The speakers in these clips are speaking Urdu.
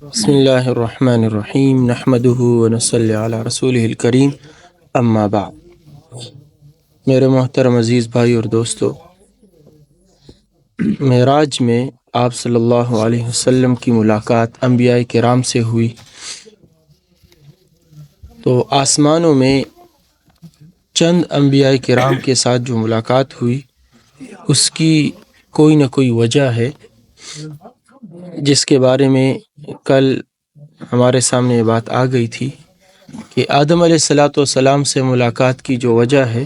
بسم اللہ الرحمن الرحیم نحمدہ ونصلی علی رسولہ الکریم اما بعد۔ میرے محترم عزیز بھائی اور دوستو، معراج میں آپ صلی اللہ علیہ وسلم کی ملاقات انبیاء کرام سے ہوئی، تو آسمانوں میں چند انبیاء کرام کے ساتھ جو ملاقات ہوئی اس کی کوئی نہ کوئی وجہ ہے، جس کے بارے میں کل ہمارے سامنے یہ بات آ گئی تھی کہ آدم علیہ السلام سے ملاقات کی جو وجہ ہے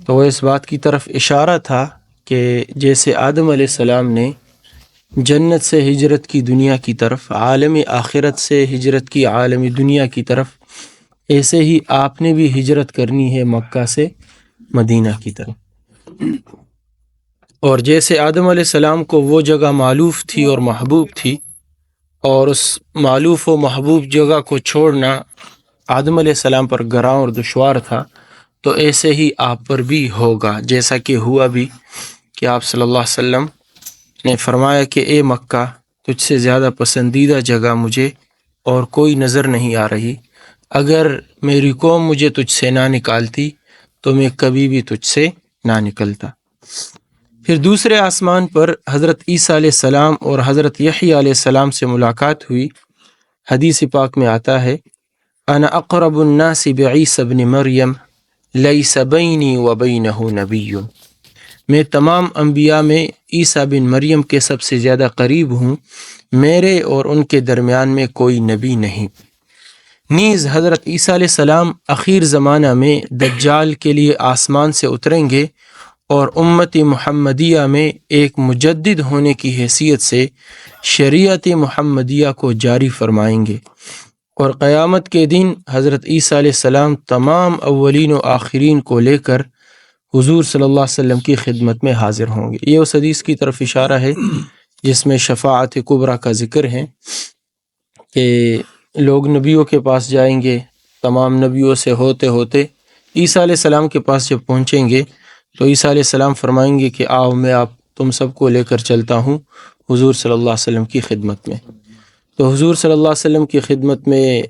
تو وہ اس بات کی طرف اشارہ تھا کہ جیسے آدم علیہ السلام نے جنت سے ہجرت کی دنیا کی طرف، عالم آخرت سے ہجرت کی عالم دنیا کی طرف، ایسے ہی آپ نے بھی ہجرت کرنی ہے مکہ سے مدینہ کی طرف۔ اور جیسے آدم علیہ السلام کو وہ جگہ مالوف تھی اور محبوب تھی، اور اس مالوف و محبوب جگہ کو چھوڑنا آدم علیہ السلام پر گراں اور دشوار تھا، تو ایسے ہی آپ پر بھی ہوگا، جیسا کہ ہوا بھی کہ آپ صلی اللہ علیہ وسلم نے فرمایا کہ اے مکہ، تجھ سے زیادہ پسندیدہ جگہ مجھے اور کوئی نظر نہیں آ رہی، اگر میری قوم مجھے تجھ سے نہ نکالتی تو میں کبھی بھی تجھ سے نہ نکلتا۔ پھر دوسرے آسمان پر حضرت عیسیٰ علیہ السلام اور حضرت یحییٰ علیہ السلام سے ملاقات ہوئی۔ حدیث پاک میں آتا ہے، انا اقرب الناس بعیسی ابن مریم لیس بینی و بینہ نبی، میں تمام انبیاء میں عیسیٰ بن مریم کے سب سے زیادہ قریب ہوں، میرے اور ان کے درمیان میں کوئی نبی نہیں۔ نیز حضرت عیسیٰ علیہ السلام اخیر زمانہ میں دجال کے لیے آسمان سے اتریں گے اور امت محمدیہ میں ایک مجدد ہونے کی حیثیت سے شریعت محمدیہ کو جاری فرمائیں گے، اور قیامت کے دن حضرت عیسیٰ علیہ السلام تمام اولین و آخرین کو لے کر حضور صلی اللہ علیہ وسلم کی خدمت میں حاضر ہوں گے۔ یہ اس حدیث کی طرف اشارہ ہے جس میں شفاعت کبریٰ کا ذکر ہے کہ لوگ نبیوں کے پاس جائیں گے، تمام نبیوں سے ہوتے ہوتے عیسیٰ علیہ السلام کے پاس جب پہنچیں گے تو عیسیٰ علیہ السلام فرمائیں گے کہ آؤ، میں تم سب کو لے کر چلتا ہوں حضور صلی اللہ علیہ وسلم کی خدمت میں۔ تو حضور صلی اللہ علیہ وسلم کی خدمت میں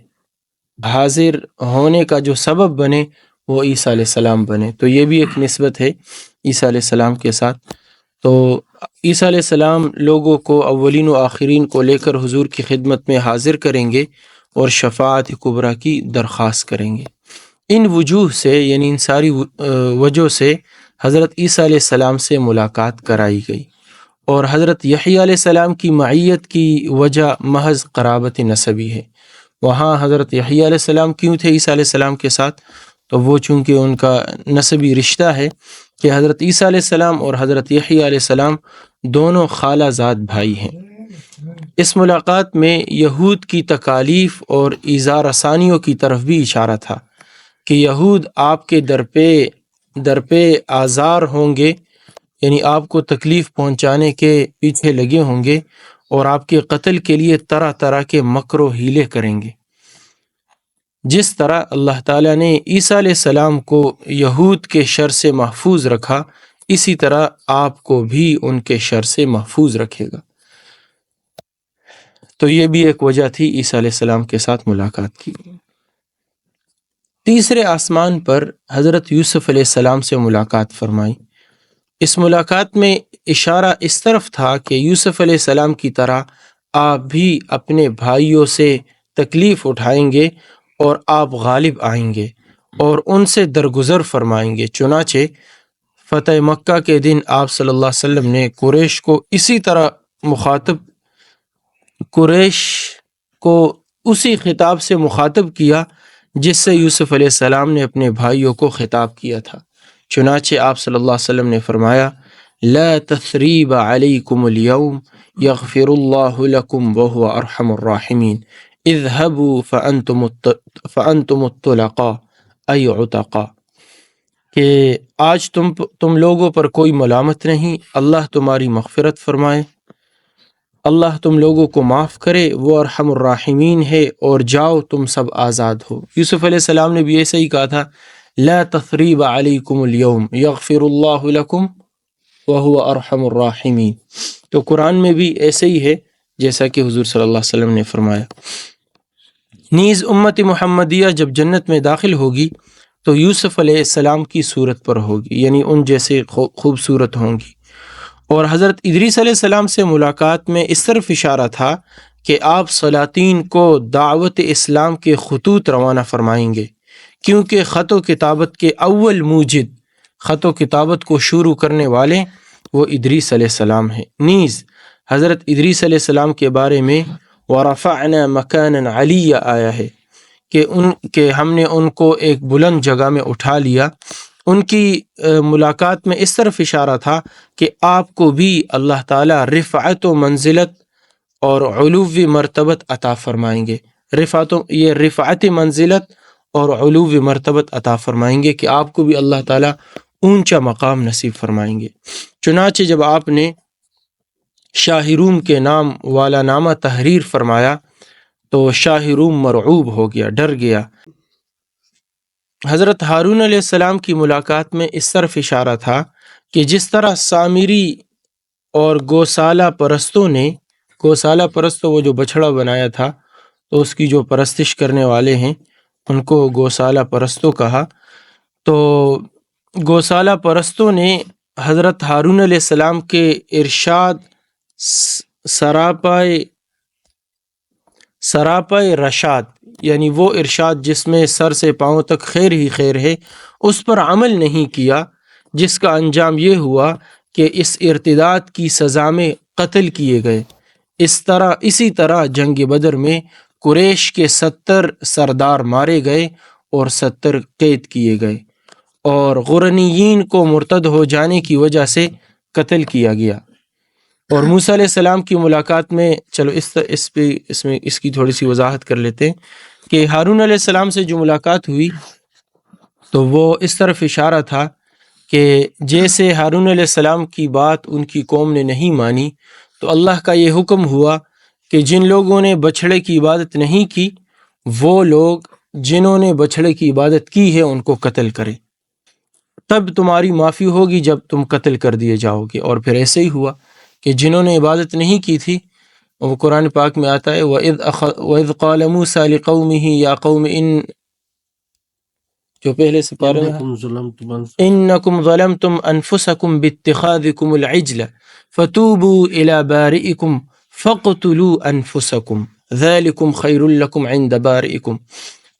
حاضر ہونے کا جو سبب بنے وہ عیسیٰ علیہ السلام بنے، تو یہ بھی ایک نسبت ہے عیسیٰ علیہ السلام کے ساتھ۔ تو عیسیٰ علیہ السلام لوگوں کو، اولین و آخرین کو لے کر حضور کی خدمت میں حاضر کریں گے اور شفاعت کبریٰ کی درخواست کریں گے۔ ان وجوہ سے، یعنی ان ساری وجہ سے حضرت عیسیٰ علیہ السلام سے ملاقات کرائی گئی، اور حضرت یحییٰ علیہ السلام کی معیت کی وجہ محض قرابت نسبی ہے۔ وہاں حضرت یحییٰ علیہ السلام کیوں تھے عیسیٰ علیہ السلام کے ساتھ؟ تو وہ چونکہ ان کا نسبی رشتہ ہے کہ حضرت عیسیٰ علیہ السلام اور حضرت یحییٰ علیہ السلام دونوں خالہ زاد بھائی ہیں۔ اس ملاقات میں یہود کی تکالیف اور ایذا رسانیوں کی طرف بھی اشارہ تھا کہ یہود آپ کے در پہ آزار ہوں گے، یعنی آپ کو تکلیف پہنچانے کے پیچھے لگے ہوں گے اور آپ کے قتل کے لیے طرح طرح کے مکر و حیلے کریں گے۔ جس طرح اللہ تعالیٰ نے عیسیٰ علیہ السلام کو یہود کے شر سے محفوظ رکھا، اسی طرح آپ کو بھی ان کے شر سے محفوظ رکھے گا۔ تو یہ بھی ایک وجہ تھی عیسیٰ علیہ السلام کے ساتھ ملاقات کی۔ تیسرے آسمان پر حضرت یوسف علیہ السلام سے ملاقات فرمائی۔ اس ملاقات میں اشارہ اس طرف تھا کہ یوسف علیہ السلام کی طرح آپ بھی اپنے بھائیوں سے تکلیف اٹھائیں گے اور آپ غالب آئیں گے اور ان سے درگزر فرمائیں گے۔ چنانچہ فتح مکہ کے دن آپ صلی اللہ علیہ وسلم نے قریش کو اسی طرح قریش کو اسی خطاب سے مخاطب کیا جس سے یوسف علیہ السلام نے اپنے بھائیوں کو خطاب کیا تھا۔ چنانچہ آپ صلی اللہ علیہ وسلم نے فرمایا، لا تثریب علیکم اليوم یغفر اللہ لکم وہو ارحم الراحمین اذهبوا فانتم الطلقاء ای عتقاء، کہ آج تم لوگوں پر کوئی ملامت نہیں، اللہ تمہاری مغفرت فرمائے، اللہ تم لوگوں کو معاف کرے، وہ ارحم الراحمین ہے، اور جاؤ تم سب آزاد ہو۔ یوسف علیہ السلام نے بھی ایسا ہی کہا تھا، لا تثریب علیکم اليوم یغفر اللہ لکم وہو ارحم الراحمین۔ تو قرآن میں بھی ایسے ہی ہے، جیسا کہ حضور صلی اللہ علیہ وسلم نے فرمایا۔ نیز امت محمدیہ جب جنت میں داخل ہوگی تو یوسف علیہ السلام کی صورت پر ہوگی، یعنی ان جیسے خوبصورت ہوں گی۔ اور حضرت ادریس علیہ السلام سے ملاقات میں اس طرف اشارہ تھا کہ آپ سلاطین کو دعوت اسلام کے خطوط روانہ فرمائیں گے، کیونکہ خط و کتابت کے اول موجد، خط و کتابت کو شروع کرنے والے وہ ادریس علیہ السلام ہیں۔ نیز حضرت ادریس علیہ السلام کے بارے میں وَرَفَعْنَا مَكَانًا عَلِيًّا آیا ہے کہ ہم نے ان کو ایک بلند جگہ میں اٹھا لیا۔ ان کی ملاقات میں اس طرف اشارہ تھا کہ آپ کو بھی اللہ تعالیٰ رفعت و منزلت اور علو مرتبت عطا فرمائیں گے۔ یہ رفعت منزلت اور علو مرتبت عطا فرمائیں گے کہ آپ کو بھی اللہ تعالیٰ اونچا مقام نصیب فرمائیں گے۔ چنانچہ جب آپ نے شاہ روم کے نام والا نامہ تحریر فرمایا تو شاہ روم مرعوب ہو گیا، ڈر گیا۔ حضرت ہارون علیہ السلام کی ملاقات میں اس طرف اشارہ تھا کہ جس طرح سامری اور گوسالہ پرستوں نے، گوسالہ پرستوں وہ جو بچھڑا بنایا تھا تو اس کی جو پرستش کرنے والے ہیں ان کو گوسالہ پرستوں کہا، تو گوسالہ پرستوں نے حضرت ہارون علیہ السلام کے ارشاد سراپائے رشاد، یعنی وہ ارشاد جس میں سر سے پاؤں تک خیر ہی خیر ہے، اس پر عمل نہیں کیا، جس کا انجام یہ ہوا کہ اس ارتداد کی سزا میں قتل کیے گئے۔ اسی طرح جنگ بدر میں قریش کے 70 سردار مارے گئے اور 70 قید کیے گئے، اور غرنیین کو مرتد ہو جانے کی وجہ سے قتل کیا گیا۔ اور موسیٰ علیہ السلام کی ملاقات میں، چلو اس کی تھوڑی سی وضاحت کر لیتے ہیں کہ ہارون علیہ السلام سے جو ملاقات ہوئی تو وہ اس طرف اشارہ تھا کہ جیسے ہارون علیہ السلام کی بات ان کی قوم نے نہیں مانی تو اللہ کا یہ حکم ہوا کہ جن لوگوں نے بچھڑے کی عبادت نہیں کی، وہ لوگ جنہوں نے بچھڑے کی عبادت کی ہے ان کو قتل کریں، تب تمہاری معافی ہوگی جب تم قتل کر دیے جاؤ گے۔ اور پھر ایسے ہی ہوا کہ جنہوں نے عبادت نہیں کی تھی، وہ قرآن پاک میں آتا ہے وَإِذْ قَالَ مُوسَىٰ لِقَوْمِهِ يَا قَوْمِ جو پہلے سے پارے میں إِنَّكُمْ ظَلَمْتُمْ أَنفُسَكُمْ بِاتِّخَاذِكُمُ الْعِجْلَ فَتُوبُوا إِلَىٰ بَارِئِكُمْ فَاقْتُلُوا أَنفُسَكُمْ ذَلِكُمْ خَيْرٌ لَكُمْ عِنْدَ بَارِئِكُمْ۔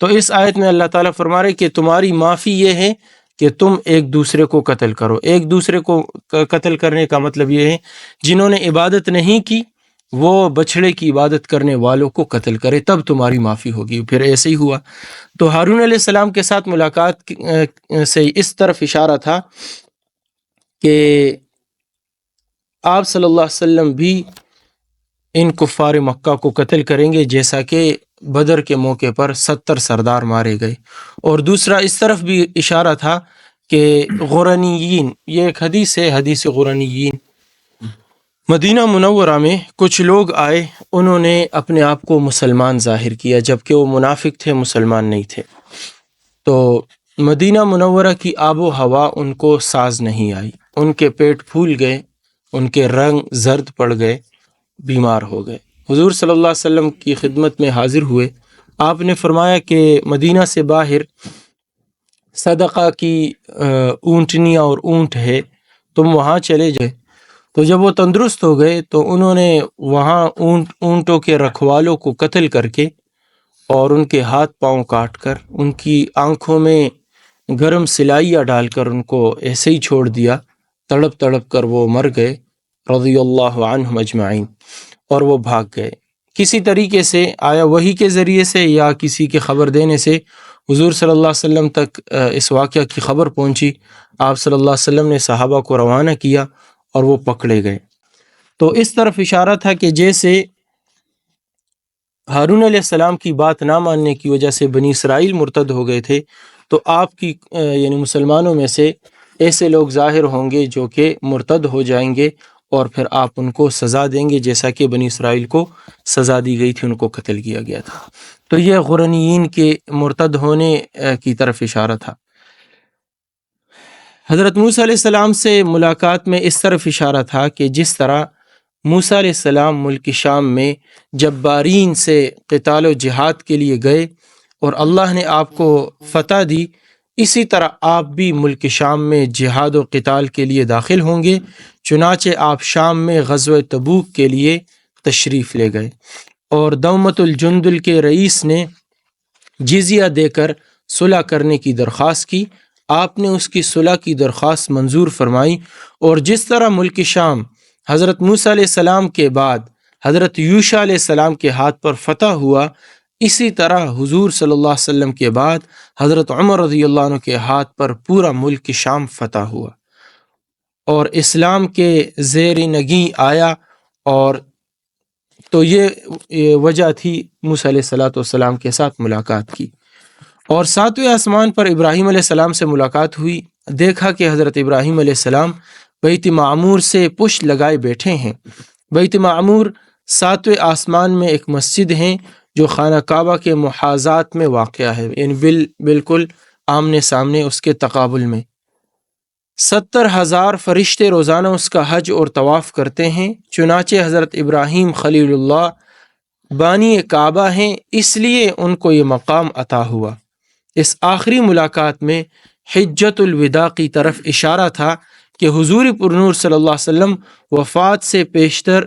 تو اس آیت میں اللہ تعالیٰ فرما رہے کہ تمہاری معافی یہ ہے کہ تم ایک دوسرے کو قتل کرو۔ ایک دوسرے کو قتل کرنے کا مطلب یہ ہے جنہوں نے عبادت نہیں کی وہ بچھڑے کی عبادت کرنے والوں کو قتل کرے، تب تمہاری معافی ہوگی۔ پھر ایسے ہی ہوا۔ تو ہارون علیہ السلام کے ساتھ ملاقات سے اس طرف اشارہ تھا کہ آپ صلی اللہ علیہ وسلم بھی ان کفار مکہ کو قتل کریں گے، جیسا کہ بدر کے موقع پر 70 سردار مارے گئے۔ اور دوسرا اس طرف بھی اشارہ تھا کہ غرنیین، یہ ایک حدیث ہے، حدیث غرنیین، مدینہ منورہ میں کچھ لوگ آئے، انہوں نے اپنے آپ کو مسلمان ظاہر کیا جبکہ وہ منافق تھے، مسلمان نہیں تھے۔ تو مدینہ منورہ کی آب و ہوا ان کو ساز نہیں آئی، ان کے پیٹ پھول گئے، ان کے رنگ زرد پڑ گئے، بیمار ہو گئے۔ حضور صلی اللہ علیہ وسلم کی خدمت میں حاضر ہوئے، آپ نے فرمایا کہ مدینہ سے باہر صدقہ کی اونٹنیاں اور اونٹ ہے، تم وہاں چلے جائے۔ تو جب وہ تندرست ہو گئے تو انہوں نے وہاں اونٹوں کے رکھوالوں کو قتل کر کے اور ان کے ہاتھ پاؤں کاٹ کر، ان کی آنکھوں میں گرم سلائیاں ڈال کر ان کو ایسے ہی چھوڑ دیا، تڑپ تڑپ کر وہ مر گئے رضی اللہ عنہم اجمعین، اور وہ بھاگ گئے۔ کسی طریقے سے آیا وحی کے ذریعے سے یا کسی کے خبر دینے سے حضور صلی اللہ علیہ وسلم تک اس واقعہ کی خبر پہنچی، آپ صلی اللہ علیہ وسلم نے صحابہ کو روانہ کیا اور وہ پکڑے گئے۔ تو اس طرف اشارہ تھا کہ جیسے ہارون علیہ السلام کی بات نہ ماننے کی وجہ سے بنی اسرائیل مرتد ہو گئے تھے، تو آپ کی یعنی مسلمانوں میں سے ایسے لوگ ظاہر ہوں گے جو کہ مرتد ہو جائیں گے، اور پھر آپ ان کو سزا دیں گے جیسا کہ بنی اسرائیل کو سزا دی گئی تھی، ان کو قتل کیا گیا تھا۔ تو یہ غرنیین کے مرتد ہونے کی طرف اشارہ تھا۔ حضرت موسیٰ علیہ السلام سے ملاقات میں اس طرف اشارہ تھا کہ جس طرح موسیٰ علیہ السلام ملک شام میں جبارین سے قتال و جہاد کے لیے گئے اور اللہ نے آپ کو فتح دی، اسی طرح آپ بھی ملک شام میں جہاد و قتال کے لیے داخل ہوں گے۔ چنانچہ آپ شام میں غزوہ تبوک کے لیے تشریف لے گئے اور دومت الجندل کے رئیس نے جزیہ دے کر صلح کرنے کی درخواست کی۔ آپ نے اس کی صلح کی درخواست منظور فرمائی، اور جس طرح ملک شام حضرت موسیٰ علیہ السلام کے بعد حضرت یوشع علیہ السلام کے ہاتھ پر فتح ہوا، اسی طرح حضور صلی اللہ علیہ وسلم کے بعد حضرت عمر رضی اللہ عنہ کے ہاتھ پر پورا ملک شام فتح ہوا اور اسلام کے زیر نگیں آیا۔ اور تو یہ وجہ تھی موسیٰ علیہ السلام کے ساتھ ملاقات کی۔ اور ساتویں آسمان پر ابراہیم علیہ السلام سے ملاقات ہوئی، دیکھا کہ حضرت ابراہیم علیہ السلام بیت معمور سے پشت لگائے بیٹھے ہیں۔ بیت معمور ساتویں آسمان میں ایک مسجد ہے جو خانہ کعبہ کے محاذات میں واقع ہے، یعنی بالکل آمنے سامنے اس کے تقابل میں۔ 70,000 فرشتے روزانہ اس کا حج اور طواف کرتے ہیں، چنانچہ حضرت ابراہیم خلیل اللہ بانی کعبہ ہیں، اس لیے ان کو یہ مقام عطا ہوا۔ اس آخری ملاقات میں حجت الوداع کی طرف اشارہ تھا کہ حضور پرنور صلی اللہ علیہ وسلم وفات سے پیشتر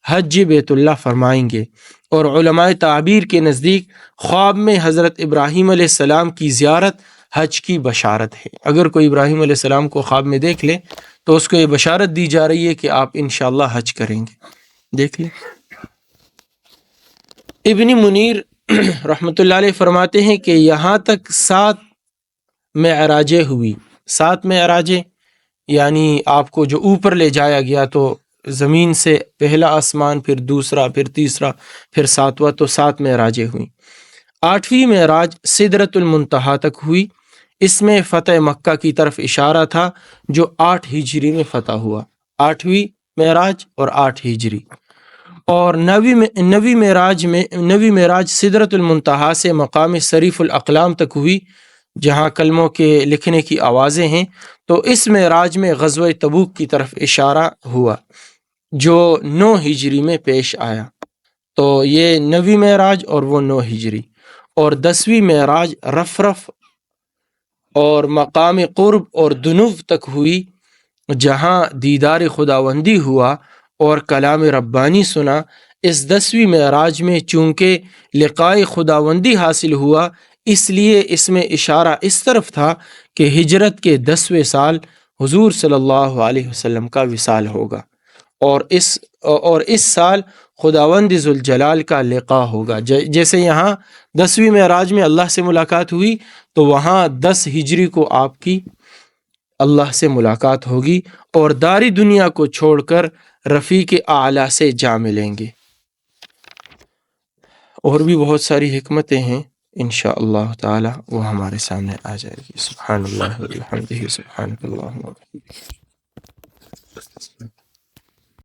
حج بیت اللہ فرمائیں گے، اور علماء تعبیر کے نزدیک خواب میں حضرت ابراہیم علیہ السلام کی زیارت حج کی بشارت ہے۔ اگر کوئی ابراہیم علیہ السلام کو خواب میں دیکھ لے تو اس کو یہ بشارت دی جا رہی ہے کہ آپ انشاءاللہ حج کریں گے۔ دیکھ لیں، ابن منیر رحمۃ اللہ علیہ فرماتے ہیں کہ یہاں تک 7 معراجیں ہوئی۔ 7 معراجیں یعنی آپ کو جو اوپر لے جایا گیا، تو زمین سے پہلا آسمان، پھر دوسرا، پھر تیسرا، پھر 7واں، تو 7 معراجیں ہوئیں۔ 8ویں معراج سدرۃ المنتہا تک ہوئی، اس میں فتح مکہ کی طرف اشارہ تھا جو 8 ہجری میں فتح ہوا۔ 8ویں معراج اور 8 ہجری۔ اور 9ویں معراج سدرۃ المنتہا سے مقام صریف الاقلام تک ہوئی، جہاں کلموں کے لکھنے کی آوازیں ہیں۔ تو اس معراج میں غزوہ تبوک کی طرف اشارہ ہوا جو 9 ہجری میں پیش آیا۔ تو یہ 9ویں معراج اور وہ 9 ہجری۔ اور 10ویں معراج رفرف اور مقام قرب اور دنو تک ہوئی، جہاں دیدار خداوندی ہوا اور کلام ربانی سنا۔ اس 10ویں معراج میں چونکہ لقائے خداوندی حاصل ہوا، اس لیے اس میں اشارہ اس طرف تھا کہ ہجرت کے 10ویں سال حضور صلی اللہ علیہ وسلم کا وصال ہوگا، اور اس سال خداوند ذوالجلال کا لقاء ہوگا۔ جیسے یہاں 10ویں معراج میں اللہ سے ملاقات ہوئی، تو وہاں 10 ہجری کو آپ کی اللہ سے ملاقات ہوگی، اور داری دنیا کو چھوڑ کر رفیق اعلیٰ سے جا ملیں گے۔ اور بھی بہت ساری حکمتیں ہیں انشاءاللہ تعالی، وہ ہمارے سامنے آ جائے گی۔ سبحان اللہ و بحمدہ، سبحانک اللہم و بحمدک۔